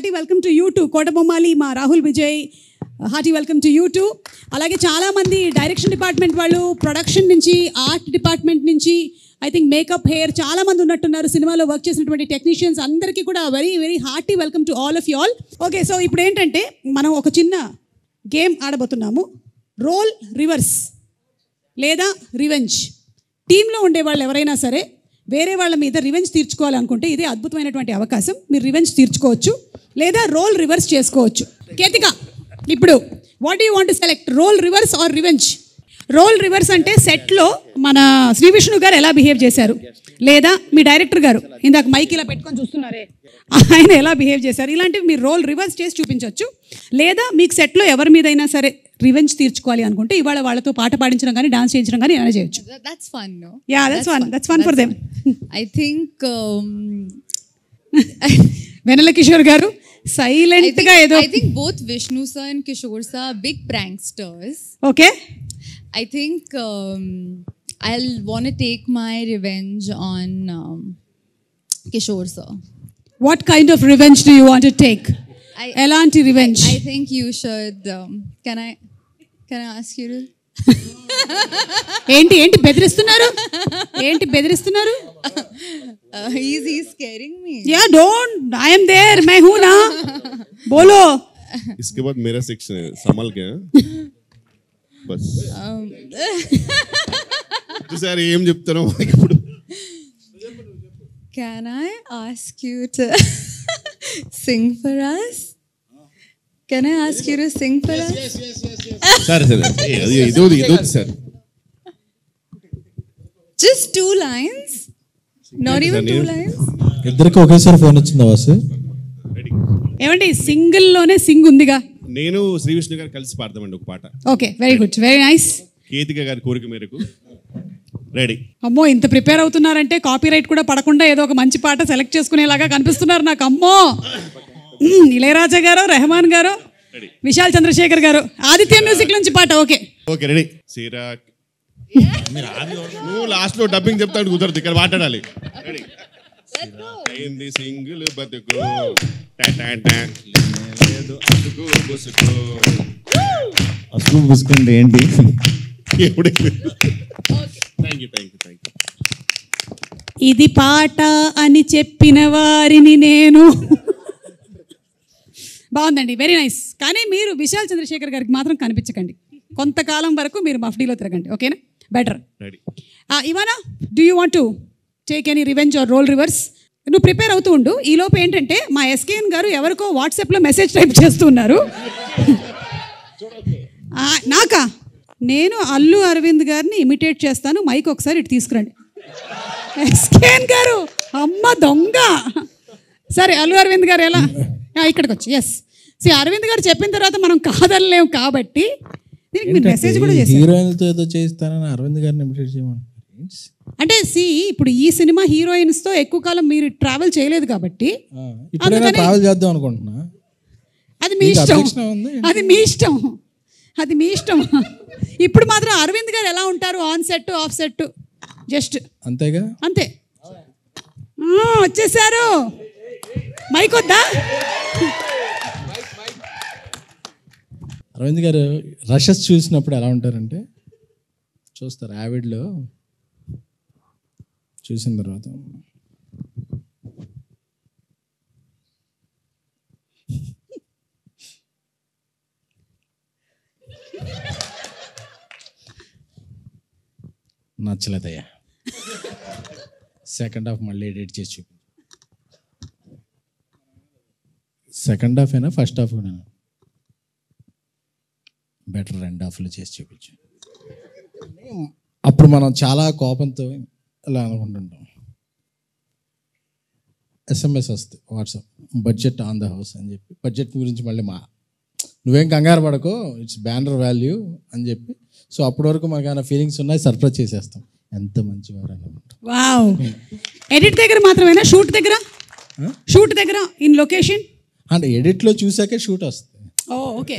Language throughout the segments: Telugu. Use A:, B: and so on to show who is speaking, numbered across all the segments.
A: Hearty welcome to you too. Kotabommali మా Rahul Vijay, hearty welcome to you too. అలాగే చాలామంది డైరెక్షన్ డిపార్ట్మెంట్ వాళ్ళు, ప్రొడక్షన్ నుంచి, ఆర్ట్ డిపార్ట్మెంట్ నుంచి, ఐ థింక్ మేకప్, హెయిర్ చాలామంది ఉన్నట్టున్నారు. సినిమాలో వర్క్ చేసినటువంటి టెక్నీషియన్స్ అందరికీ కూడా very very hearty welcome to all of you all. Okay, so ఇప్పుడు ఏంటంటే మనం ఒక చిన్న గేమ్ ఆడబోతున్నాము. రోల్ రివర్స్ లేదా రివెంజ్. టీంలో ఉండేవాళ్ళు ఎవరైనా సరే వేరే వాళ్ళ మీద రివెంజ్ తీర్చుకోవాలనుకుంటే ఇదే అద్భుతమైనటువంటి అవకాశం. మీరు రివెంజ్ తీర్చుకోవచ్చు లేదా రోల్ రివర్స్ చేసుకోవచ్చు. కేతిక, ఇప్పుడు what you want to select, role reverse or revenge? Role reverse అంటే సెట్లో మన శ్రీ విష్ణు గారు ఎలా బిహేవ్ చేశారు, లేదా మీ డైరెక్టర్ గారు ఇందాక మైక్ ఇలా పెట్టుకొని చూస్తున్నారే ఆయన ఎలా బిహేవ్ చేశారు, ఇలాంటివి మీరు రోల్ రివర్స్ చేసి చూపించవచ్చు. లేదా మీకు సెట్లో ఎవరి మీదైనా సరే రివెంజ్ తీర్చుకోవాలి అనుకుంటే ఇవాళ వాళ్ళతో పాట పాడించడం కానీ డాన్స్ చేయించడం కానీ ఏమైనా చేయొచ్చు.
B: That's fun, no?
A: Yeah, that's fun for them.
B: I think
A: వెన్నెల కిషోర్ గారు సైలెంట్ గా ఏదో.
B: I think both Vishnu sir and Kishore sir are big pranksters.
A: Okay.
B: I think I'll want to take my revenge on Kishore sir.
A: What kind of revenge do you want to take? Elanti revenge.
B: I think you should. Can I ask you to?
A: ఏంటి బెదిరిస్తున్నారు?
B: He's scaring me.
A: Yeah, don't. I am there. मैं हूँ ना. बोलो.
C: इसके बाद मेरा सेक्शन है, संभल के बस. సార్ ఏం చెప్తారో ఇప్పుడు.
B: Can I ask you to sing for us? Can I ask you to sing for us?
C: సరే ఇదో sir.
B: Just 2 lines. Not even 2 lines.
D: ఇద్దరికి ఒకేసారి ఫోన్ వచ్చిందా వాసు?
A: ఏమండి సింగిల్ లోనే సింగ్ ఉందిగా.
C: నేను శ్రీ విష్ణు గారు కలిసి పాడతామండి ఒక పాట.
A: Okay, very good, very nice.
C: Ketika గారి కోరిక మేరకు రెడీ.
A: అమ్మో, ఇంత ప్రిపేర్ అవుతున్నారంటే కాపీరైట్ కూడా పడకుండా ఏదో ఒక మంచి పాట సెలెక్ట్ చేసుకునేలాగా కనిపిస్తున్నారు నాకు. అమ్మో, ఇళయరాజా గారు, రెహమాన్ గారు, విశాల్ చంద్రశేఖర్ గారు, ఆదిత్య మ్యూజిక్ నుంచి పాట. Okay
C: okay ready. సిరాక్ నువ్వు లాస్ట్ లో డబ్బింగ్ చెప్తాడు, కుదరదు, ఇక్కడ మాట్లాడాలి. రెడీ. అయింది సింగిల్ బతుకు
D: అసలు బుసుకుంటే ఏంటి?
A: ఇది పాట అని చెప్పిన వారిని నేను. బాగుందండి, వెరీ నైస్. కానీ మీరు విశాల్ చంద్రశేఖర్ గారికి మాత్రం కనిపించకండి, కొంతకాలం వరకు మీరు మఫ్డీలో తిరగండి. ఓకేనా? Better. Ivana, do you want to take any revenge or role reverse? నువ్వు ప్రిపేర్ అవుతూ ఉండు. ఈ లోపు ఏంటంటే మా ఎస్కేఎన్ గారు ఎవరికో వాట్సాప్లో మెసేజ్ టైప్ చేస్తున్నారు. నాకా? నేను అల్లు అరవింద్ గారిని ఇమిటేట్ చేస్తాను, మైక్ ఒకసారి ఇటు తీసుకురండి. ఎస్కేఎన్ గారు, అమ్మ దొంగ. సరే, అల్లు అరవింద్ గారు ఎలా ఇక్కడికి వచ్చి. ఎస్, అరవింద్ గారు చెప్పిన తర్వాత మనం కాదనలేము కాబట్టి దీనికి మీరు మెసేజ్ కూడా చేశారు.
D: హీరోయిన్తో ఏదో చేస్తానని అరవింద్ గారిని ఇమిటేట్ చేయమని.
A: అంటే ఇప్పుడు ఈ సినిమా హీరోయిన్స్తో ఎక్కువ కాలం మీరు ట్రావెల్ చేయలేదు కాబట్టి
D: ట్రావెల్ చేద్దాం అనుకుంటున్నా.
A: అది మీ ఇష్టం, అది మీ ఇష్టం. ఇప్పుడు మాత్రం అరవింద్ గారు ఎలా ఉంటారు, on set of set just
D: అంతేగా,
A: అంతే. వచ్చేసారు, మైక్ వద్దా?
D: అరవింద్ గారు రషెస్ చూసినప్పుడు ఎలా ఉంటారంటే, చూస్తారు యావిడ్లో చూసిన తర్వాత నచ్చలేదయ్యా, సెకండ్ హాఫ్ మళ్ళీ ఎడిట్ చేసి చూపి. సెకండ్ హాఫ్ అయినా ఫస్ట్ హాఫ్ కూడా బెటర్, 2 హాఫ్లు చేసి చూపించు. అప్పుడు మనం చాలా కోపంతో ఇలా అనుకుంటుంటాం. SMS వస్తుంది WhatsApp, budget on the house అని చెప్పి, బడ్జెట్ గురించి మళ్ళీ నువ్వేం కంగారు పడకో, ఇట్స్ బ్యానర్ వాల్యూ అని చెప్పి. సో అప్పటి వరకు మనకు ఏమైనా ఫీలింగ్స్ ఉన్నాయి, సర్ప్రైజ్ చేసేస్తాం. ఎంత మంచివారు అనుకుంటాం.
A: వావ్. ఎడిట్ దగ్గర మాత్రమేనా, షూట్ దగ్గర ఇన్ లొకేషన్
D: అంటే ఎడిట్లో చూసాకే షూట్ వస్తుంది.
A: ఓకే,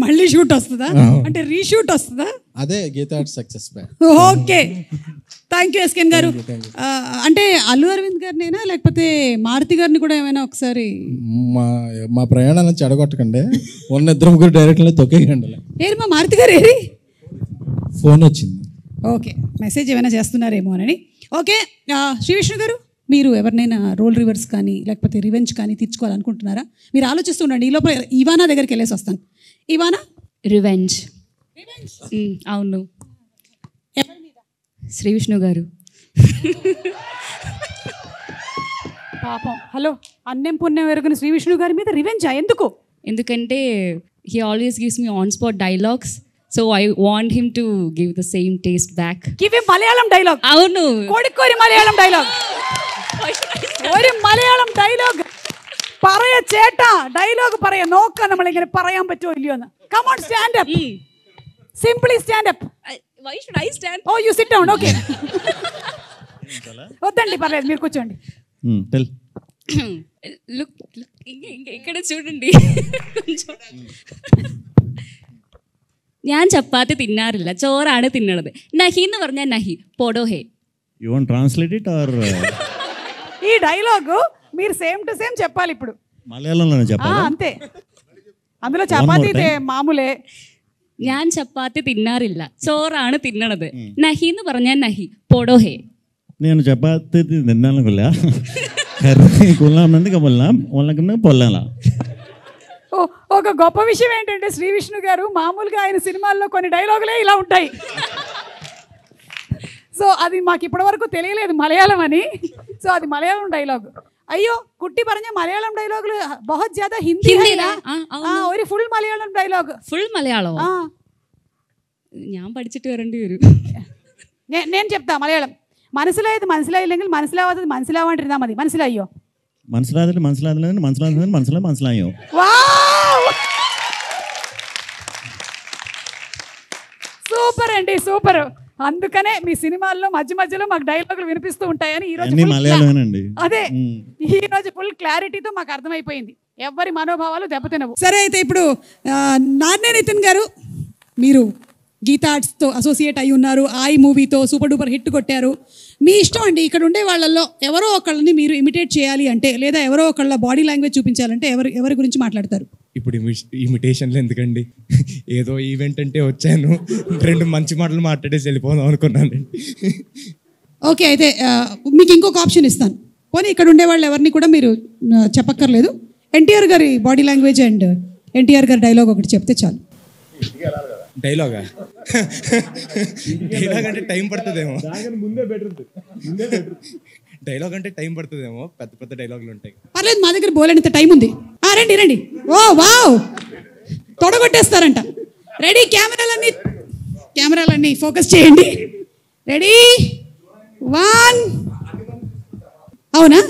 A: మళ్ళీ షూట్ వస్తుందా? అంటే రీషూట్ వస్తుందా?
D: అదే Geetha success back.
A: Okay, thank you SKN garu. అంటే అల్లు అరవింద్ గారినేనా లేకపోతే మారుతి గారిని కూడా ఏమైనా ఒకసారి
D: మా ప్రయాణాలను చెడగొట్టకండి, ఉన్న ఇద్దరు ముగ్గురు డైరెక్ట్లే తొక్కేయండి.
A: ఏరి మా మారుతి గారు ఏరి?
D: ఫోన్ వచ్చింది.
A: ఓకే, మెసేజ్ ఏమైనా చేస్తున్నారేమో అని. ఓకే, శ్రీ విష్ణు గారు, మీరు ఎవరినైనా రోల్ రివర్స్ కానీ లేకపోతే రివెంజ్ కానీ తీర్చుకోవాలనుకుంటున్నారా? మీరు ఆలోచిస్తుండండి, ఈ లోపల ఇవానా దగ్గరికి వెళ్ళేసి వస్తాను. ఇవానా?
E: రివెంజ్. అవును, శ్రీ విష్ణు గారు.
A: పాపం, హలో, అన్నం పుణ్యం ఎరుగున శ్రీ విష్ణు గారి మీద రివెంజా? ఎందుకు?
E: ఎందుకంటే he always gives me on spot dialogues, so I want him to give the same taste back.
A: Give him Malayalam dialogue.
E: అవును,
A: కోడికోరి మలయాళం డైలాగ్. ഒരു മലയാളം ഡയലോഗ് പറയ ചേട്ടാ, ഡയലോഗ് പറയ, നോക്കാം നമ്മളിങ്ങനെ പറയാൻ പറ്റുമോ ഇല്ലയോ എന്ന്. Come on, stand up, simply stand up.
E: Why should I stand?
A: Oh you sit down. Okay, వద్దండి, పర్లేదు, మీరు కూర్చోండి.
C: టెల్.
E: లుక్, ఇక్కడ చూడండి. ഞാൻ ചപ്പാത്തി തിന്നാറില്ല, ചോറാണ് തിന്നണത്. നഹി എന്ന് പറഞ്ഞാൽ നഹി, പോടോ ഹേ.
F: You want translate it or?
A: ఈ డైలాగ్ మీరు సేమ్ టు సేమ్ చెప్పాలి ఇప్పుడు
F: మలయాళంలోనే చెప్పాలి.
A: అంతే, అందులో చపాతీ మామూలే.
E: ഞാൻ ചപ്പാത്തി തിന്നാറില്ല, ചോറാണ് തിന്നണത്. നഹി എന്ന് പറഞ്ഞാൽ നഹി, പോടോ ഹേ.
F: నేను చపాతి తిన్నాను కొల్లా, కర్రీ కొల్లామంది కొల్లాం, వాళ్ళకన్నా పొల్లాలా.
A: ఒక గొప్ప విషయం ఏంటంటే శ్రీ విష్ణు గారు మామూలుగా ఆయన సినిమాల్లో కొన్ని డైలాగులే ఇలా ఉంటాయి. సో అది మాకు ఇప్పటివరకు తెలియలేదు మలయాళం అని. సో అది మలయాళం డైలాగ్. అయ్యో കുട്ടി പറഞ്ഞ മലയാളം ഡയലോഗില് बहुत ज्यादा ഹിന്ദി ഒരു ഫുൾ മലയാളം ഡയലോഗ്.
E: ഫുൾ മലയാളമോ? ഞാൻ പഠിച്ചിട്ട് വരേണ്ടി വരും.
A: నేను చెప్తా మలయాళం. മനസ്സിലായത് മനസ്സിലായില്ലെങ്കിൽ മനസ്സിലാവാത്തത് മനസ്സിലാവാണ്ടിരുന്നാ മതി. മനസ്സിലായോ?
F: മനസ്സിലായോ?
A: సూపర్ అండి, సూపర్. అందుకనే మీ సినిమాల్లో మధ్య మధ్యలో మాకు డైలాగులు వినిపిస్తూ ఉంటాయని ఈ రోజు అదే ఈ రోజు ఫుల్ క్లారిటీతో మాకు అర్థమైపోయింది. ఎవరి మనోభావాలు దెబ్బతినవు. సరే, అయితే ఇప్పుడు నాన్నే నితిన్ గారు, మీరు గీతా ఆర్ట్స్తో అసోసియేట్ అయి ఉన్నారు. ఆయి మూవీతో సూపర్ డూపర్ హిట్ కొట్టారు. మీ ఇష్టం అండి, ఇక్కడ ఉండే వాళ్ళల్లో ఎవరో ఒకళ్ళని మీరు ఇమిటేట్ చేయాలి అంటే, లేదా ఎవరో ఒకళ్ళ బాడీ లాంగ్వేజ్ చూపించాలంటే ఎవరి గురించి మాట్లాడతారు?
G: ఇప్పుడు ఇమిటేషన్లు ఎందుకండి, ఏదో ఈవెంట్ అంటే వచ్చాను, 2 మంచి మాటలు మాట్లాడేసి వెళ్ళిపోదాం అనుకున్నానండి.
A: ఓకే, అయితే మీకు ఇంకొక ఆప్షన్ ఇస్తాను. పోనీ ఇక్కడ ఉండే వాళ్ళు ఎవరిని కూడా మీరు చెప్పక్కర్లేదు. ఎన్టీఆర్ గారి బాడీ లాంగ్వేజ్ అండ్ ఎన్టీఆర్ గారి డైలాగ్ ఒకటి చెప్తే చాలు.
G: డైలాగ్ అంటే టైం పడుతుందేమో, డైలాగ్ అంటే టైం పడుతుందేమో, పెద్ద పెద్ద డైలాగులు ఉంటాయి.
A: పర్లేదు, మా దగ్గర బోలేనంత టైం ఉంది. రండి రండి. ఓ వావ్, తొడగొట్టేస్తారంట. రెడీ, కెమెరాలన్నీ ఫోకస్ చేయండి. రెడీ, 1. అవునా?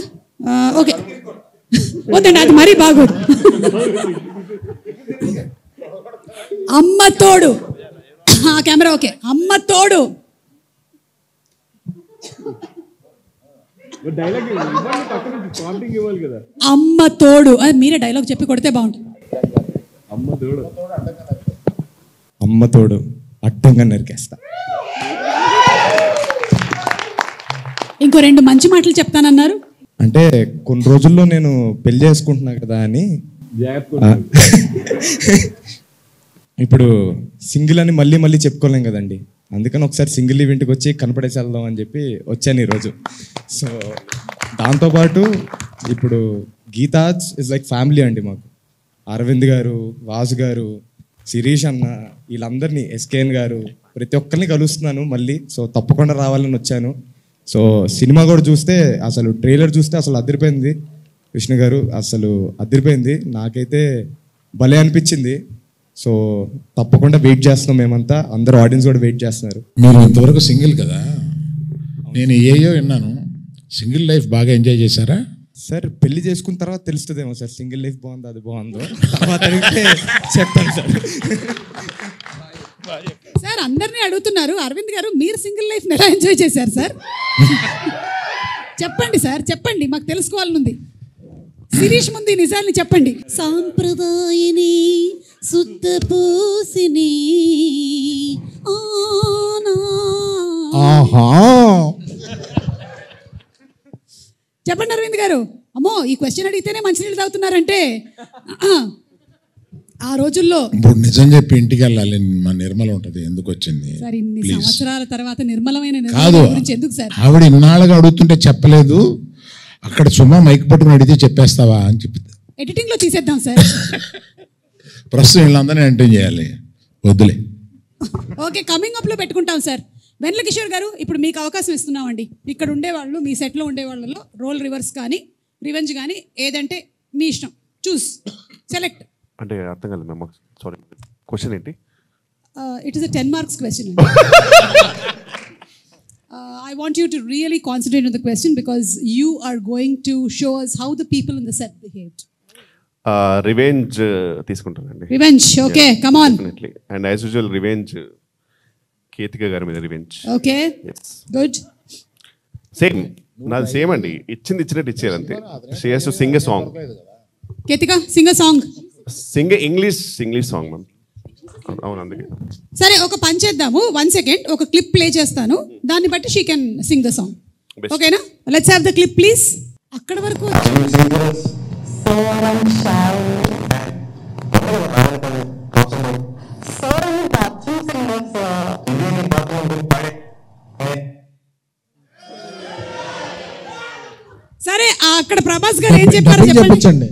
A: ఓకే, వద్దండి, అది మరీ బాగోదు. అమ్మ తోడు. Camera okay. అమ్మ తోడు. అమ్మ తోడు. మీరే డైలాగ్ చెప్పి కొడితే బాగుంటుంది.
G: అమ్మ తోడు అడ్డంగా నరికేస్తా.
A: ఇంకో 2 మంచి మాటలు చెప్తానన్నారు.
G: అంటే కొన్ని రోజుల్లో నేను పెళ్లి చేసుకుంటున్నా కదా అని, ఇప్పుడు సింగిల్ అని మళ్ళీ చెప్పుకోలేం కదండి. అందుకని ఒకసారి సింగిల్ ఈవెంట్కి వచ్చి కనపడేసి వెళ్దాం అని చెప్పి వచ్చాను ఈరోజు. సో దాంతోపాటు ఇప్పుడు గీతాజ్ ఇస్ లైక్ ఫ్యామిలీ అండి మాకు. అరవింద్ గారు, వాసు గారు, శిరీష్ అన్న, వీళ్ళందరినీ, ఎస్కేఎన్ గారు, ప్రతి ఒక్కరిని కలుస్తున్నాను మళ్ళీ. సో తప్పకుండా రావాలని వచ్చాను. సో సినిమా కూడా చూస్తే, అసలు ట్రైలర్ చూస్తే అసలు అదిరిపోయింది. విష్ణు గారు అసలు అదిరిపోయింది, నాకైతే భలే అనిపించింది. సో తప్పకుండా వెయిట్ చేస్తున్నాం మేమంతా, అందరూ ఆడియన్స్ కూడా వెయిట్ చేస్తున్నారు.
H: మీరు ఇంతవరకు సింగిల్ కదా, నేను ఏయో విన్నాను, సింగిల్ లైఫ్ బాగా ఎంజాయ్ చేశారా?
G: సార్ పెళ్లి చేసుకున్న తర్వాత తెలుస్తుందేమో సార్, సింగిల్ లైఫ్ బాగుందో అది బాగుందో, తర్వాత అడిగితే చెప్తాను సార్.
A: సార్ అందరినీ అడుగుతున్నారు, అరవింద్ గారు మీరు సింగిల్ లైఫ్ ఎలా ఎంజాయ్ చేశారు సార్? చెప్పండి సార్, చెప్పండి, మాకు తెలుసుకోవాలనుంది. శిరీష్ ముందు నిజాన్ని చెప్పండి. సాంప్రదాయని శుద్ధ పూసిని
H: ఆహా
A: గారు అమ్మో ఈ క్వశ్చన్ అడిగితేనే మంచినీళ్ళు తాగుతున్నారంటే ఆ రోజుల్లో
H: ఇప్పుడు నిజం చెప్పి ఇంటికి వెళ్ళాలి, మా నిర్మల ఉంటుంది ఎందుకు వచ్చింది
A: సార్ ఇన్ని సంవత్సరాల తర్వాత నిర్మలమైన
H: కాదు,
A: గురించి ఎందుకు సార్?
H: ఆవిడ ఇన్నాళ్ళుగా అడుగుతుంటే చెప్పలేదు, అక్కడ సుమా మైక్ పట్టుకుని అడిగితే చెప్పేస్తావా అని చెప్పి
A: ఎడిటింగ్ లో తీసేద్దాం సార్.
H: ప్రస్తుతం వీళ్ళందరినీ ఎంటర్ చేయాలి, వద్దులే.
A: ఓకే, కమింగ్ అప్ లో పెట్టుకుంటాం సార్. వెన్నెల కిషోర్ గారు ఇప్పుడు మీకు అవకాశం ఇస్తున్నామండి. ఇక్కడ ఉండేవాళ్ళు, మీ సెట్లో ఉండే వాళ్ళలో రోల్ రివర్స్ కానీ రివెంజ్ కానీ ఏదంటే మీ ఇష్టం, చూస్ సెలెక్ట్.
I: అంటే అర్థం కాలేదు మ్యామ్, సారీ క్వశ్చన్ ఏంటి?
A: It is a 10 marks question. I want you to really concentrate on the question because you are going to show us how the people in the set behaved.
I: Revenge తీసుకుంటానండి.
A: Revenge, okay, come on.
I: Definitely. And as usual revenge Ketika గారి మీద రివెంజ్.
A: Okay, good.
I: సేమ్ నాది సేమ్ అండి, ఇచ్చినట్టు ఇచ్చేది అంతే. She has to sing a song.
A: Ketika, sing a song.
I: Singh English song ma'am. అవును, అందుకే.
A: సరే ఒక పని చేద్దాము, 1 second ఒక క్లిప్ ప్లే చేస్తాను, దాన్ని బట్టి she can sing the song. ఓకేనా? Let's have the clip please. అక్కడ వరకు సరే అక్కడ ప్రభాస్ గారు ఏం చెప్పారో చెప్పండి.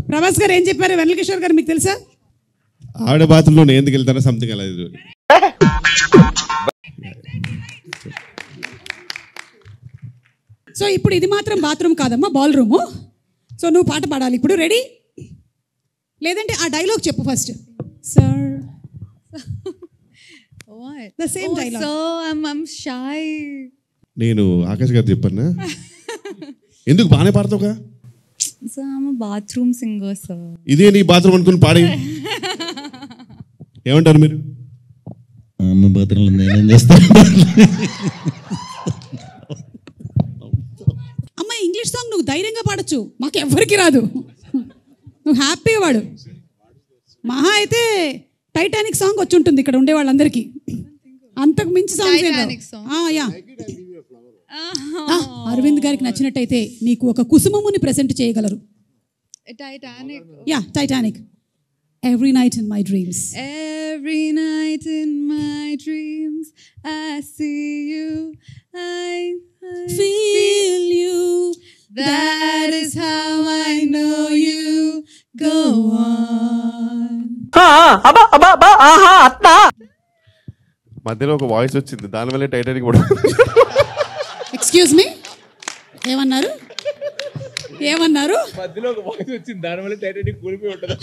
A: ప్రభాస్ గారు ఏం చెప్పారు? వెన్నెల కిషోర్ గారు మీకు తెలుసా?
C: ఆవిడ బాత్రూంలో నేను ఎందుకు వెళ్తానో సంథింగ్ అలా.
A: సో ఇప్పుడు ఇది మాత్రం బాత్రూమ్ కాదమ్మా, బాల్ రూము. సో నువ్వు పాట పాడాలి ఇప్పుడు. రెడీ? లేదంటే ఆ డైలాగ్ చెప్పు first. Sir
B: What?
A: The same dialogue.
B: So I'm shy.
C: నేను ఆకాష్ గారు చెప్పాను ఎందుకు బాగానే పాడతావుగా.
B: So I'm a bathroom singer, sir.
C: ఇదే నీ బాత్రూమ్ అనుకుని పాడే. ఏమంటారు మీరు?
F: అమ్మ బాత్రూంలో నేనేం చేస్తాను?
A: అమ్మ ఇంగ్లీష్ సాంగ్ నువ్వు ధైర్యంగా పాడొచ్చు, మాకు ఎవరికి రాదు. నువ్వు హ్యాపీగా వాడు. మహా అయితే టైటానిక్ సాంగ్ వచ్చి ఉంటుంది ఇక్కడ ఉండే వాళ్ళందరికీ, అంతకు మించి
B: Titanic song.
A: అరవింద్ గారికి నచ్చినట్టయితే నీకు ఒక కుసుమముని ప్రెజెంట్ చేయగలరు.
B: Titanic.
A: Yeah, Titanic. Every night in my dreams.
B: Every night in my dreams I see you, I
A: Feel you.
B: That is how I know you. Go on.
I: మధ్యలో ఒక వాయిస్ వచ్చింది, దానివల్ల టైటానిక్ కూడా.
A: ఎక్స్క్యూజ్ మీ, ఏమన్నారు?
G: మధ్యలో ఒక వాయిస్ వచ్చింది, దానివల్ల టైటానిక్ కూలిపోయి ఉంటుంది.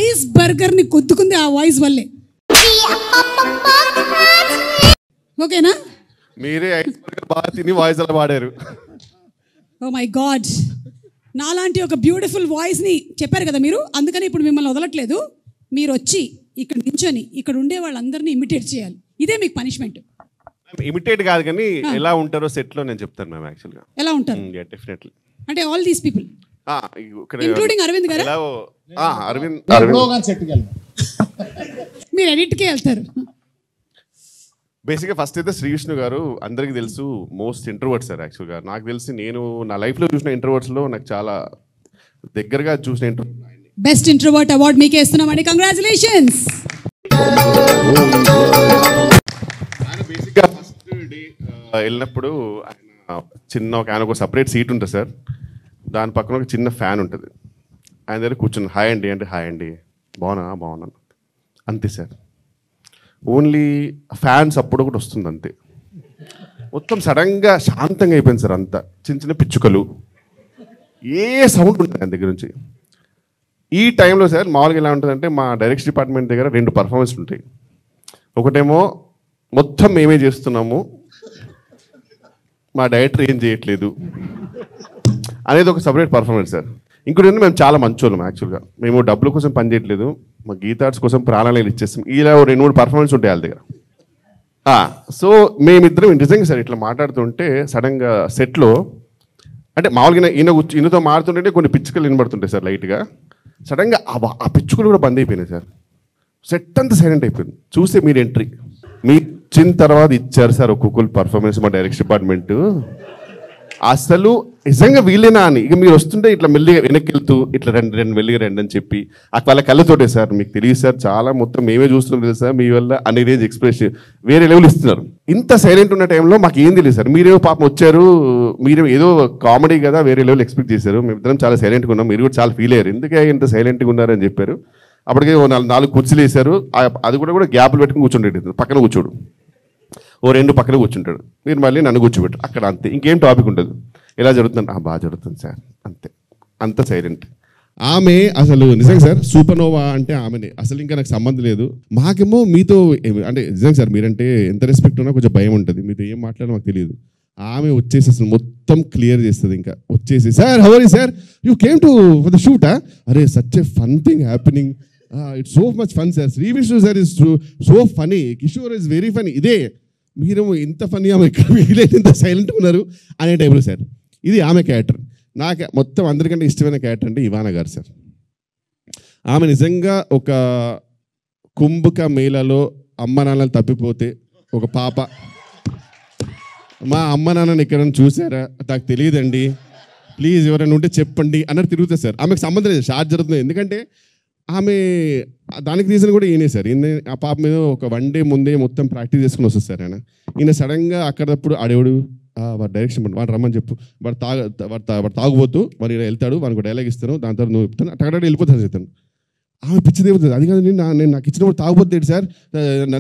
A: ఐస్ బర్గర్ ని కొద్దుకుంది ఆ వాయిస్ వల్లే. ఓకేనా?
I: మీరే ఐస్ బర్గర్ బాగా తిని వాయిస్ అలా పాడారు.
A: ఓ మై గాడ్, నాలాంటి ఒక బ్యూటిఫుల్ వాయిస్ని చెప్పారు కదా మీరు, అందుకని ఇప్పుడు మిమ్మల్ని వదలట్లేదు. మీరు వచ్చి ఇక్కడ నించొని ఇక్కడ ఉండే వాళ్ళందరినీ ఇమిటేట్ చేయాలి. ఇదే మీకు పనిష్మెంట్.
I: ఇమిటేట్ కాదు కానీ ఎలా ఉంటారో సెట్లో నేను చెప్తాను మ్యామ్. యాక్చువల్గా
A: ఎలా ఉంటారు
I: డెఫినెట్లీ
A: అంటే ఆల్ దీస్ పీపుల్
I: ఇక్కడ
A: ఇంక్లూడింగ్ అరవింద్ గారు.
I: అరవింద్
A: మీరు ఎడిట్కే వెళ్తారు.
I: బేసిక్గా ఫస్ట్ అయితే శ్రీ విష్ణు గారు అందరికీ తెలుసు మోస్ట్ ఇంట్రోవర్ట్ సార్. యాక్చువల్గా నాకు తెలిసి నేను నా లైఫ్లో చూసిన ఇంట్రోవర్ట్స్లో నాకు చాలా దగ్గరగా చూసిన
A: బెస్ట్ ఇంట్రోవర్ట్ అవార్డ్ మీకే ఇస్తున్నామండి. కంగ్రాచులేషన్స్.
I: బేసిక్గా ఫస్ట్ డే వెళ్ళినప్పుడు ఆయన ఒక సపరేట్ సీట్ ఉంటుంది సార్, దాని పక్కన ఒక చిన్న ఫ్యాన్ ఉంటుంది. ఆయన దగ్గర కూర్చుని హాయ్ అండి అంటే హాయ్ అండి, బాగున్నాను అంతే సార్. ఓన్లీ ఫ్యాన్స్ అప్పుడు ఒకటి వస్తుంది అంతే. మొత్తం సడన్గా శాంతంగా అయిపోయింది సార్. అంతా చిన్న చిన్న పిచ్చుకలు, ఏ సౌండ్ ఉంటుంది ఆయన దగ్గర నుంచి. ఈ టైంలో సార్ మామూలుగా ఎలా ఉంటుందంటే మా డైరెక్షన్ డిపార్ట్మెంట్ దగ్గర 2 పర్ఫార్మెన్స్లు ఉంటాయి. ఒకటేమో మొత్తం మేమే చేస్తున్నాము, మా డైరెక్టర్ ఏం చేయట్లేదు అనేది ఒక సపరేట్ పర్ఫార్మెన్స్ సార్. ఇంకోటి మేము చాలా మంచోళ్ళం. యాక్చువల్గా మేము డబ్బుల కోసం పని చేయట్లేదు, మా గీతార్ట్స్ కోసం ప్రాణాలు ఇచ్చేస్తాం. ఇలా 2-3 పర్ఫార్మెన్స్ ఉంటాయి వాళ్ళ దగ్గర. సో మేమిద్దరం నిజంగా సార్ ఇట్లా మాట్లాడుతుంటే సడన్గా సెట్లో అంటే మామూలుగా ఈయనతో మారుతుంటే కొన్ని పిచ్చుకలు వినబడుతుంటాయి సార్ లైట్గా. సడన్గా ఆ పిచ్చుకలు కూడా బంద్ అయిపోయినాయి సార్. సెట్ అంతా సైలెంట్ అయిపోయింది. చూస్తే మీరు ఎంట్రీ మీ వచ్చిన తర్వాత ఇచ్చారు సార్ ఒక్కొక్కరు పర్ఫార్మెన్స్ మా డైరెక్షన్ డిపార్ట్మెంట్. అసలు నిజంగా వీళ్ళేనా అని. ఇక మీరు వస్తుంటే ఇట్లా మెల్లిగా వెనక్కి వెళ్తూ ఇట్లా రెండు మెల్లిగా రండి అని చెప్పి వాళ్ళ కళ్ళతోటే సార్ మీకు తెలియదు సార్ చాలా మొత్తం మేమే చూస్తున్నాం తెలుసు సార్ మీ వల్ల అనే రేంజ్ ఎక్స్ప్రెషన్ వేరే లెవెల్ ఇస్తున్నారు. ఇంత సైలెంట్ ఉన్న టైంలో మాకు ఏం తెలియదు సార్. మీరేమో పాపం వచ్చారు, మీరు ఏదో కామెడీ కదా వేరే లెవెల్ ఎక్స్పెక్ట్ చేశారు. మేమిద్దరం చాలా సైలెంట్గా ఉన్నాం, మీరు కూడా చాలా ఫీల్ అయ్యారు ఎందుకే ఇంత సైలెంట్గా ఉన్నారని చెప్పారు. అప్పటికే 4 కుర్చీలు వేశారు, అది కూడా గ్యాప్లు పెట్టుకుని కూర్చుండేది, పక్కన కూర్చోడు, ఓ 2 పక్కన కూర్చుంటాడు, మీరు మళ్ళీ నన్ను కూర్చోబెట్టు అక్కడ, అంతే. ఇంకేం టాపిక్ ఉండదు. ఎలా జరుగుతుంది, బాగా జరుగుతుంది సార్, అంతే. అంత సైలెంట్.
C: ఆమె అసలు నిజంగా సార్ సూపర్నోవా అంటే ఆమెనే, అసలు ఇంకా నాకు సంబంధం లేదు. మాకేమో మీతో అంటే నిజంగా సార్ మీరంటే ఎంత రెస్పెక్ట్ ఉన్నా కొంచెం భయం ఉంటుంది, మీతో ఏం మాట్లాడో మాకు తెలియదు. ఆమె వచ్చేసి అసలు మొత్తం క్లియర్ చేస్తుంది. ఇంకా వచ్చేసి sir how are you sir, you came to for the షూటా, అరే such a fun thing happening, it's so much fun sir, Shri Vishnu sir is so funny, Kishore is very funny. ఇదే మీరు ఇంత ఫనీ ఆమె ఇక్కడ వీలైతే ఇంత సైలెంట్గా ఉన్నారు అనే టైంలో సార్. ఇది ఆమె క్యారెక్టర్. నాకు మొత్తం అందరికంటే ఇష్టమైన క్యారెక్టర్ అంటే ఇవానా గారు సార్. ఆమె నిజంగా ఒక కుంభక మేళలో అమ్మ నాన్నలు తప్పిపోతే ఒక పాప, మా అమ్మ నాన్నని ఎక్కడైనా చూసారా, నాకు తెలియదండి, ప్లీజ్ ఎవరైనా ఉంటే చెప్పండి అన్నట్టు తిరుగుతుంది సార్. ఆమెకు సంబంధం లేదు, షార్ట్ జరుగుతుంది. ఎందుకంటే ఆమె దానికి రీజన్ కూడా ఈయనే సార్. ఈయన ఆ పాప మీద ఒక 1 డే ముందే మొత్తం ప్రాక్టీస్ చేసుకుని వస్తుంది సార్. ఈయన సడన్గా అక్కడప్పుడు ఆడేవాడు వాడు డైరెక్షన్ వాడు రమ్మని చెప్పు, వాడు తాగుబోతూ వాడు ఇలా వెళ్తాడు, వాడికి డైలాగ్ ఇస్తాను, దాని తర్వాత నువ్వు చెప్తాను, అక్కడ వెళ్ళిపోతాను చెప్తాను. ఆమె పిచ్చిది ఏమవుతుంది, అది కాదు నేను నాకు ఇచ్చినప్పుడు తాగుబోతుంది సార్,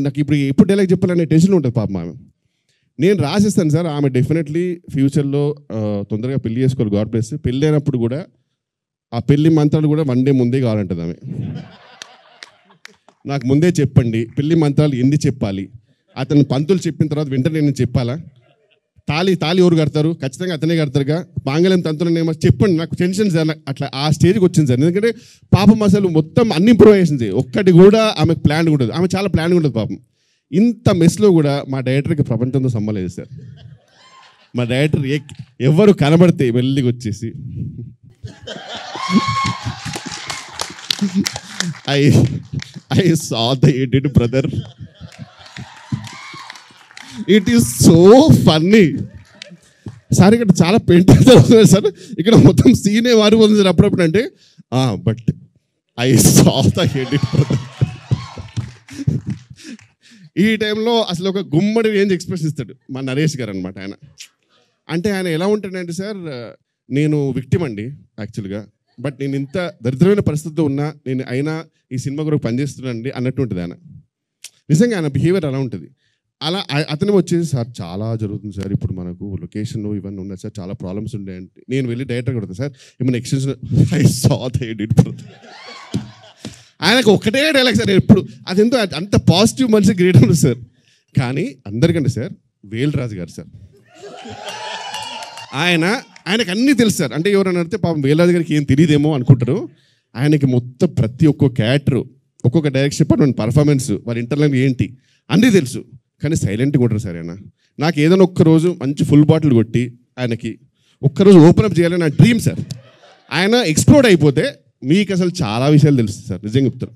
C: నాకు ఇప్పుడు డైలాగ్ చెప్పాలనే టెన్షన్లో ఉంటుంది పాపం ఆమె. నేను రాసిస్తాను సార్. ఆమె డెఫినెట్లీ ఫ్యూచర్లో తొందరగా పెళ్లి చేసుకోవాలి, గాడ్ బ్లెస్. పెళ్ళి అయినప్పుడు కూడా ఆ పెళ్లి మంత్రాలు కూడా 1 డే ముందే కావాలంటుంది ఆమె. నాకు ముందే చెప్పండి పెళ్లి మంత్రాలు ఎన్ని చెప్పాలి, అతను పంతులు చెప్పిన తర్వాత వెంటనే నేను చెప్పాలా, తాళి ఎవరు కడతారు, ఖచ్చితంగా అతనే కడతారుగా, మాంగళ్యం తంతులనేమో చెప్పండి, నాకు టెన్షన్ సార్. అట్లా ఆ స్టేజ్కి వచ్చింది సార్. ఎందుకంటే పాపం అసలు మొత్తం అన్ని ఇంప్రూవైజేషన్స్, ఒక్కటి కూడా ఆమెకు ప్లాన్ ఉంటుంది. ఆమె చాలా ప్లాన్ ఉంటుంది పాపం. ఇంత మెస్లో కూడా మా డైరెక్టర్కి ప్రపంచంతో సంబంధం లేదు సార్. మా డైరెక్టర్ ఎవరు కనబడితే మెల్లిగా వచ్చేసి I saw the edit, brother. It is so funny. Sir ఇక్కడ చాలా పెయింట్ అవుతుంది సార్, ఇక్కడ మొత్తం సీనే మారిపోతుంది సార్ అప్పుడప్పుడు. అంటే but I saw the edit, brother. ఈ టైంలో అసలు ఒక గుమ్మడి రేంజ్ ఎక్స్ప్రెస్ ఇస్తాడు మా నరేష్ గారు అనమాట. ఆయన అంటే ఆయన ఎలా ఉంటాడంటే సార్, నేను విక్టిమ్ అండి యాక్చువల్గా, బట్ నేను ఇంత దరిద్రమైన పరిస్థితిలో ఉన్నా నేను అయినా ఈ సినిమా కూడా పనిచేస్తున్నానండి అన్నట్టు ఉంటుంది ఆయన. నిజంగా ఆయన బిహేవియర్ అలా ఉంటుంది. అలా అతను వచ్చేసి సార్ చాలా జరుగుతుంది సార్, ఇప్పుడు మనకు లొకేషన్లో ఇవన్నీ ఉన్నాయి సార్, చాలా ప్రాబ్లమ్స్ ఉండే అంటే నేను వెళ్ళి డైరెక్టర్ కొడతాను సార్, ఏమైనా extension I saw the edit. ఆయనకు ఒకటే డైలాగ్ సార్ ఎప్పుడు, అదెంతో అంత పాజిటివ్ మనిషి గ్రేట్ ఉంది సార్. కానీ అందరికంటే సార్ వేల్రాజు గారు సార్, ఆయనకు అన్నీ తెలుసు సార్. అంటే ఎవరైనా అడిగితే పాపం వేల్రాజు గారికి ఏం తెలియదేమో అనుకుంటారు. ఆయనకి మొత్తం ప్రతి ఒక్క క్యారెక్టర్, ఒక్కొక్క డైరెక్షన్ డిపార్ట్మెంట్ పర్ఫార్మెన్స్, వారి ఇంటర్నల్ ఏంటి అన్నీ తెలుసు. కానీ సైలెంట్గా ఉంటారు సార్ ఆయన. నాకు ఏదైనా ఒక్కరోజు మంచి ఫుల్ బాటిల్ కొట్టి ఆయనకి ఒక్కరోజు ఓపెన్ అప్ చేయాలని నా డ్రీమ్ సార్. ఆయన ఎక్స్ప్లోర్డ్ అయిపోతే మీకు అసలు చాలా విషయాలు తెలుస్తుంది సార్, నిజంగా చెప్తారు.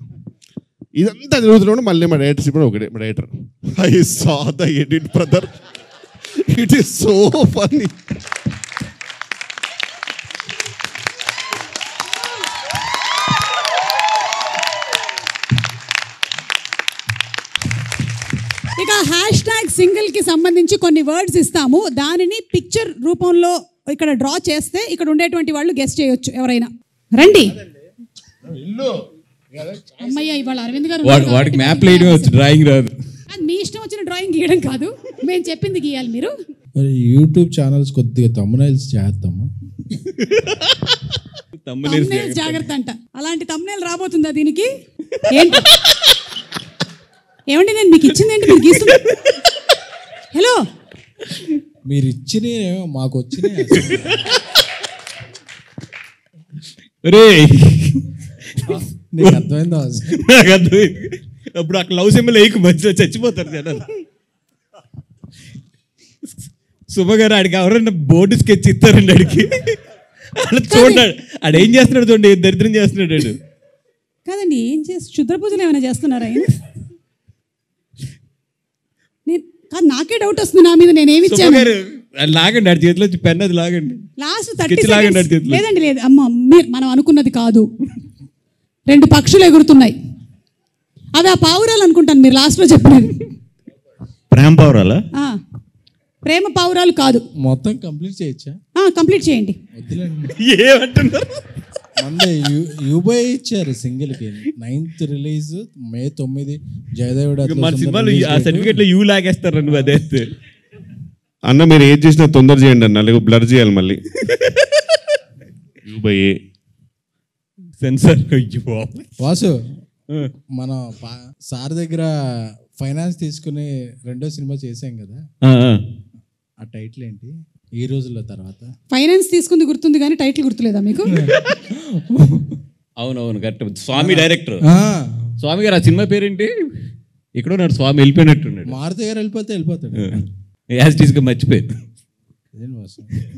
C: ఇదంతా జరుగుతున్నాడు మళ్ళీ మా డైరెక్టర్ ఇప్పుడు ఒకటే, మా director I saw the edit, brother. It is so funny.
A: ఇక #సింగిల్కి సంబంధించి కొన్ని వర్డ్స్ ఇస్తాము, దానిని పిక్చర్ రూపంలో ఇక్కడ డ్రా చేస్తే ఇక్కడ ఉండేటువంటి వాళ్ళు గెస్ట్ చేయొచ్చు. ఎవరైనా రండి. అమ్మయ్య ఇవాళ అరవింద్ గారు
J: వాడికి మ్యాప్ వేయడం వచ్చు, డ్రాయింగ్ రాదు.
A: మీ ఇష్టం వచ్చిన డ్రాయింగ్ గీయడం కాదు, మేము చెప్పింది గీయాలి మీరు.
D: యూట్యూబ్ ఛానల్స్ కొద్దిగా తమ్మునైల్స్ చేద్దామా,
A: తమ్మునైల్స్ జాగ్రత్త అంట. అలాంటి తమ్మునైల్ రాబోతుందా దీనికి? ఏంటి ఏమండి నేను మీకు ఇచ్చింది ఏంటి మీరు గీస్తున్నా? హలో
D: మీరు ఇచ్చినే మాకు వచ్చినాయి. నీకు అర్థమైందా?
J: నాకు అర్థమైంది. అప్పుడు అక్కడ లవ్ సింబల్ వేయకు, మంచిగా చచ్చిపోతారు జనాలు. సుమ గారు ఆడికి ఎవరైనా బోర్డు స్కెచ్ ఇస్తారండి ఆడికి, అలా చూడండి ఆడేం చేస్తున్నాడు, చూడండి దరిద్రం చేస్తున్నాడు.
A: కాదండి ఏం చేసి క్షుద్ర పూజలు ఏమైనా చేస్తున్నారా? కాదు నాకే డౌట్ వస్తుంది నా మీద, నేనేమి ఇచ్చాను?
J: లాగండి ఆడి చేతిలో పెన్ అది లాగండి.
A: లాస్ట్
J: Sketch లాగండి ఆడి చేతిలో.
A: లేదండి లేదు అమ్మ మనం అనుకున్నది కాదు. 2 పక్షులు ఎగురుతున్నాయి, అవి ఆ పావురాలు అనుకుంటాను మీరు లాస్ట్లో చెప్పినది.
F: ప్రేమ పౌరాలా?
A: ప్రేమ పావురాలు కాదు.
D: మొత్తం కంప్లీట్ చేయొచ్చా?
A: కంప్లీట్ చేయండి.
J: ఏమంటున్నారు?
D: మందే యూబై ఇచ్చారు సింగిల్కి. 9th release, May 9 జయదేవుడు.
J: మన సినిమాలు ఆ సర్టిఫికేట్లో యూ లాగేస్తారు నువ్వు అదే.
C: అన్న మీరు ఏది చేసినా తొందర చేయండి అన్న, లేకపోతే బ్లర్ చేయాలి మళ్ళీ. యూబైఏ
J: సెన్సర్.
D: వాసు, మన సార్ దగ్గర ఫైనాన్స్ తీసుకుని 2వ సినిమా చేసాం కదా, ఆ టైటిల్ ఏంటి? ఈ రోజుల తర్వాత.
A: ఫైనాన్స్ తీసుకుంది గుర్తుంది కానీ టైటిల్ గుర్తులేదా మీకు?
J: అవునవును కరెక్ట్. స్వామి డైరెక్టర్. స్వామి గారు ఆ సినిమా పేరేంటి? ఇక్కడ ఉన్నాడు స్వామి, వెళ్ళిపోయినట్టున్నాడు.
D: మారుతి గారు వెళ్ళిపోతాడు.
J: యాస్టీస్గా మర్చిపోయింది.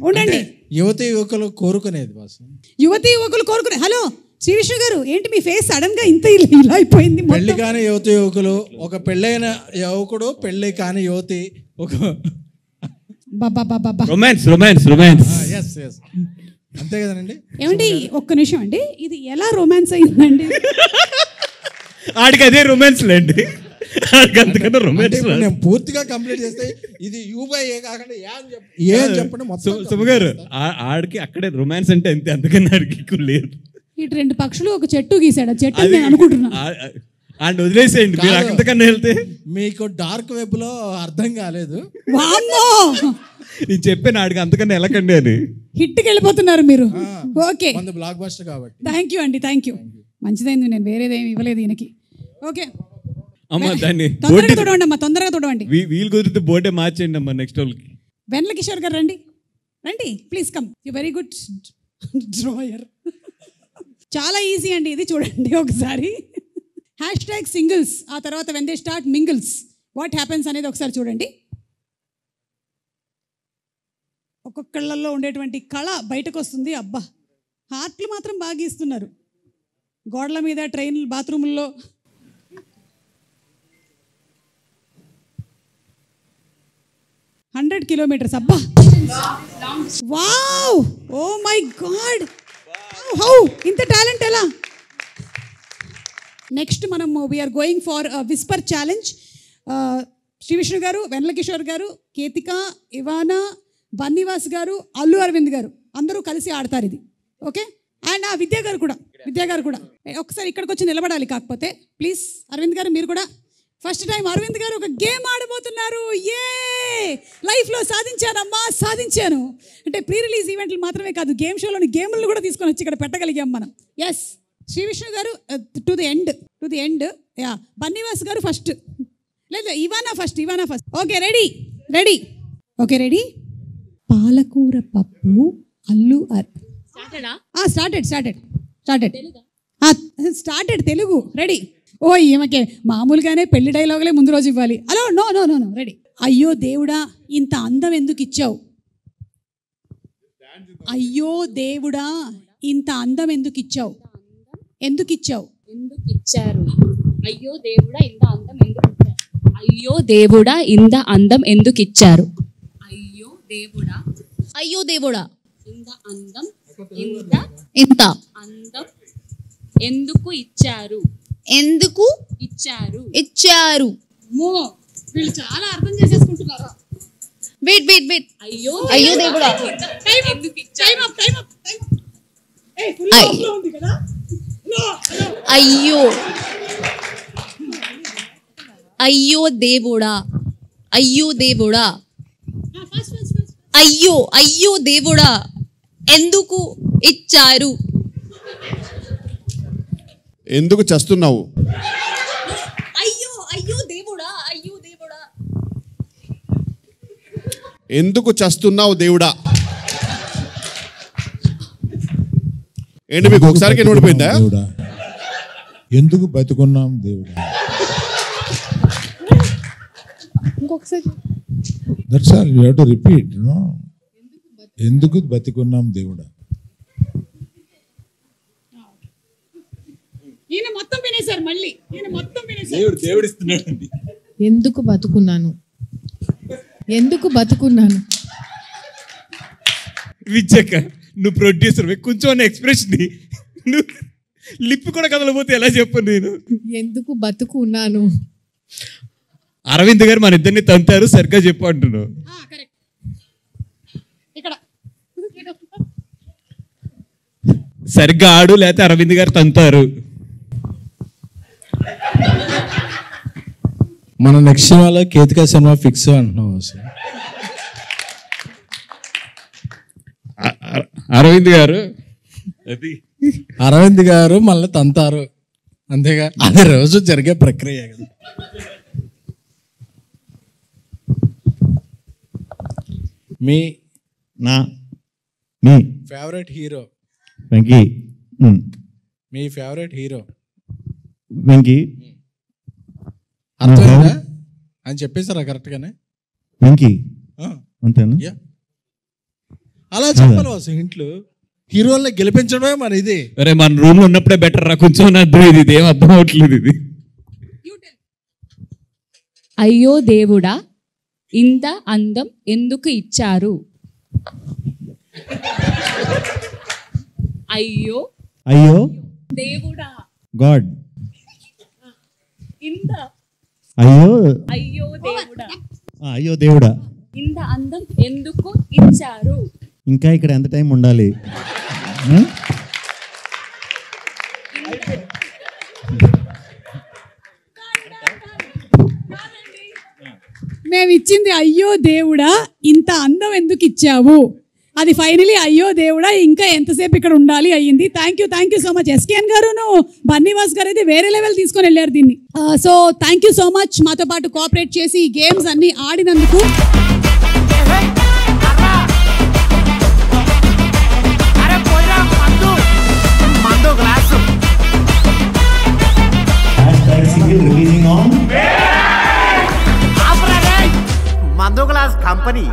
A: ఉండండి.
D: యువతి యువకులు కోరుకునేది బాస్.
A: యువతి యువకులు కోరుకునే. హలో శ్రీ విష్ణు గారు, ఏంటి మీ ఫేస్ సడన్ గా ఇంత ఇలా అయిపోయింది?
D: పెళ్లి కాని యువతి యువకులు, ఒక పెళ్ళైన యువకుడు, పెళ్లి కాని యువతి, ఒక
J: రొమాన్స్ రొమాన్స్ రొమాన్స్.
D: అంతే కదండి.
A: ఏమండి ఒక్క నిమిషం అండి, ఇది ఎలా రొమాన్స్ అయిందండి?
J: ఆడికి అదే రొమాన్స్ లేండి, అంతకన్నా రొమాన్స్.
D: నేను పూర్తిగా కంప్లీట్ చేస్తే ఇది యూబై ఏ కాకుండా ఏ అని చెప్పండి మొత్తం.
J: శుభ గారు ఆడికి అక్కడే రొమాన్స్ అంటే అంతే, అందుకని ఆడికి ఎక్కువ లేదు.
A: ఇటు 2 పక్షులు ఒక చెట్టు గీసాడు, చెట్టు నేను అనుకుంటున్నా.
J: అండ్ వదిలేసేయండి మీరు అంతకన్నా వెళ్తే.
D: మీకు డార్క్ వెబ్ లో అర్థం కాలేదు.
J: నేను చెప్పాను ఆడికి అంతకన్నా వెళ్ళకండి అని.
A: హిట్కి వెళ్ళిపోతున్నారు మీరు. ఓకే,
D: బ్లాక్ బస్టర్ కాబట్టి.
A: థ్యాంక్ యూ అండి, థ్యాంక్ యూ. మంచిదైంది, నేను వేరేదేమి ఇవ్వలేదు ఈయనకి. ఓకే
J: అమ్మా, దాన్ని
A: తొందరగా తొడవండి అమ్మా, తొందరగా తొడవండి.
J: వీలు కుదిరితే బోర్డే మార్చేయండి అమ్మా నెక్స్ట్ వాళ్ళకి.
A: వెన్నెల కిషోర్ గారు రండి, రండి please come. You very good drawer. చాలా ఈజీ అండి ఇది, చూడండి ఒకసారి. #singles, ఆ తర్వాత when they start mingles what happens అనేది ఒకసారి చూడండి. ఒక్కొక్కళ్ళల్లో ఉండేటువంటి కళ బయటకు వస్తుంది. అబ్బా, హార్ట్లు మాత్రం బాగా గీస్తున్నారు. గోడల మీద, ట్రైన్ బాత్రూముల్లో. $100 kilometers. అబ్బా, wow, oh my god, how ఇంత టాలెంట్ ఎలా? నెక్స్ట్ మనం we are going for whisper challenge. Shri Vishnu garu, Vennela Kishore గారు, కేతిక, ఇవానా, బన్నీవాస్ గారు, అల్లు అరవింద్ గారు అందరూ కలిసి ఆడతారు ఇది. ఓకే, అండ్ విద్యా గారు కూడా ఒకసారి ఇక్కడికి వచ్చి నిలబడాలి. కాకపోతే ప్లీజ్ అరవింద్ గారు మీరు కూడా. ఫస్ట్ టైం అరవింద్ గారు ఒక గేమ్ ఆడబోతున్నారు. ఏ లైఫ్లో సాధించానమ్మా, సాధించాను అంటే ప్రీ రిలీజ్ ఈవెంట్లు మాత్రమే కాదు, గేమ్ షోలోని గేమ్లను కూడా తీసుకొని వచ్చి ఇక్కడ పెట్టగలిగాం మనం. Yes, Shri Vishnu garu to the end. Yeah, Bunny Vas garu first, లేదు Ivana first. Okay, ready. Okay, ready. పాలకూర పప్పు అల్లు స్టార్టెడ్ తెలుగు. రెడీ. ఓ ఈమెకే మామూలుగానే పెళ్లి డైలాగులే ముందు రోజు ఇవ్వాలి. Hello, no, ready. అయ్యో దేవుడా ఇంత అందం ఎందుకు ఇచ్చావు? అయ్యో దేవుడా ఇంత అందం ఎందుకు ఇచ్చావు?
E: అయ్యో దేవుడా ఇంత అందం ఎందుకు ఇచ్చారు? అయ్యో దేవుడా ఇంత అందం ఎందుకు ఇచ్చారు? ఇంత అందం ఎందుకు ఇచ్చారు? వీళ్ళు చాలా అర్థం చేసేసుకుంటున్నారు.
B: వెయిట్.
E: అయ్యో
B: దేవుడా.
E: ఎందుకు ఇచ్చారు?
B: అయ్యో దేవుడా ఎందుకు ఇచ్చారు?
C: ఎందుకు చస్తున్నావు?
B: అయ్యో దేవుడా
C: ఎందుకు చస్తున్నావు దేవుడా? ఏంటి మీకు ఒకసారికి నోడిపోయిందా?
H: ఎందుకు బతుకున్నాం దేవుడా? That's all you have to repeat. No, ఎందుకు బతుకున్నాం దేవుడా?
A: ఈయన మొత్తం వినేశారు మళ్ళీ.
J: దేవుడు ఇస్తున్నాడు.
K: ఎందుకు బతుకున్నాను
J: విచ్చాక నువ్వు ప్రొడ్యూసర్ కొంచెం అన్న ఎక్స్ప్రెషన్ నువ్వు లిప్ కూడా కదలపోతే ఎలా చెప్పను నేను.
K: ఎందుకు బతుకు ఉన్నాను.
J: అరవింద్ గారు మన ఇద్దరిని తంతారు, సరిగ్గా చెప్పు అంటున్నావు. సరిగ్గా ఆడు, లేకపోతే అరవింద్ గారు తంతారు.
D: మన నెక్స్ట్ సినిమాలో కేతికా సినిమా ఫిక్స్ అంటున్నావు. అరవింద్ గారు మళ్ళీ తంతారు, అంతేగా, అది రోజు జరిగే ప్రక్రియ కదా. మీ ఫేవరెట్ హీరో
F: వెంకీ.
D: మీ ఫేవరెట్ హీరో
F: వెంకీ
D: అర్థమైందా అని చెప్పేసారా కరెక్ట్గానే?
F: వెంకీ అంతేనా?
D: అలా చెప్పాలి అసలు. ఇంట్లో హీరోల్ని గెలిపించడమే మన ఇది.
J: అరే మన రూమ్ లో ఉన్నప్పుడే బెటర్ రా, కొంచెం అర్థం ఇది ఏం అర్థం అవట్లేదు ఇది.
E: అయ్యో దేవుడా ఇంత అందం ఎందుకు ఇచ్చారు. అయ్యో
F: అయ్యో
E: దేవుడా
F: గాడ్.
E: ఇంత
F: అయ్యో
E: అయ్యో దేవుడా
F: అయ్యో దేవుడా
E: ఇంత అందం ఎందుకు ఇచ్చారు.
F: ఇంకా ఇక్కడ ఎంత టైం ఉండాలి?
A: మేము ఇచ్చింది అయ్యో దేవుడా ఇంత అందం ఎందుకు ఇచ్చావు, అది ఫైనలీ అయ్యో దేవుడా ఇంకా ఎంతసేపు ఇక్కడ ఉండాలి అయ్యింది. Thank you so much. SKN గారును బన్నీవాస్ గారు అయితే వేరే లెవెల్ తీసుకొని వెళ్ళారు దీన్ని. So thank you so much మాతో పాటు కోఆపరేట్ చేసి ఈ గేమ్స్ అన్ని ఆడినందుకు.
L: మందు గ్లాస్ కంపెనీ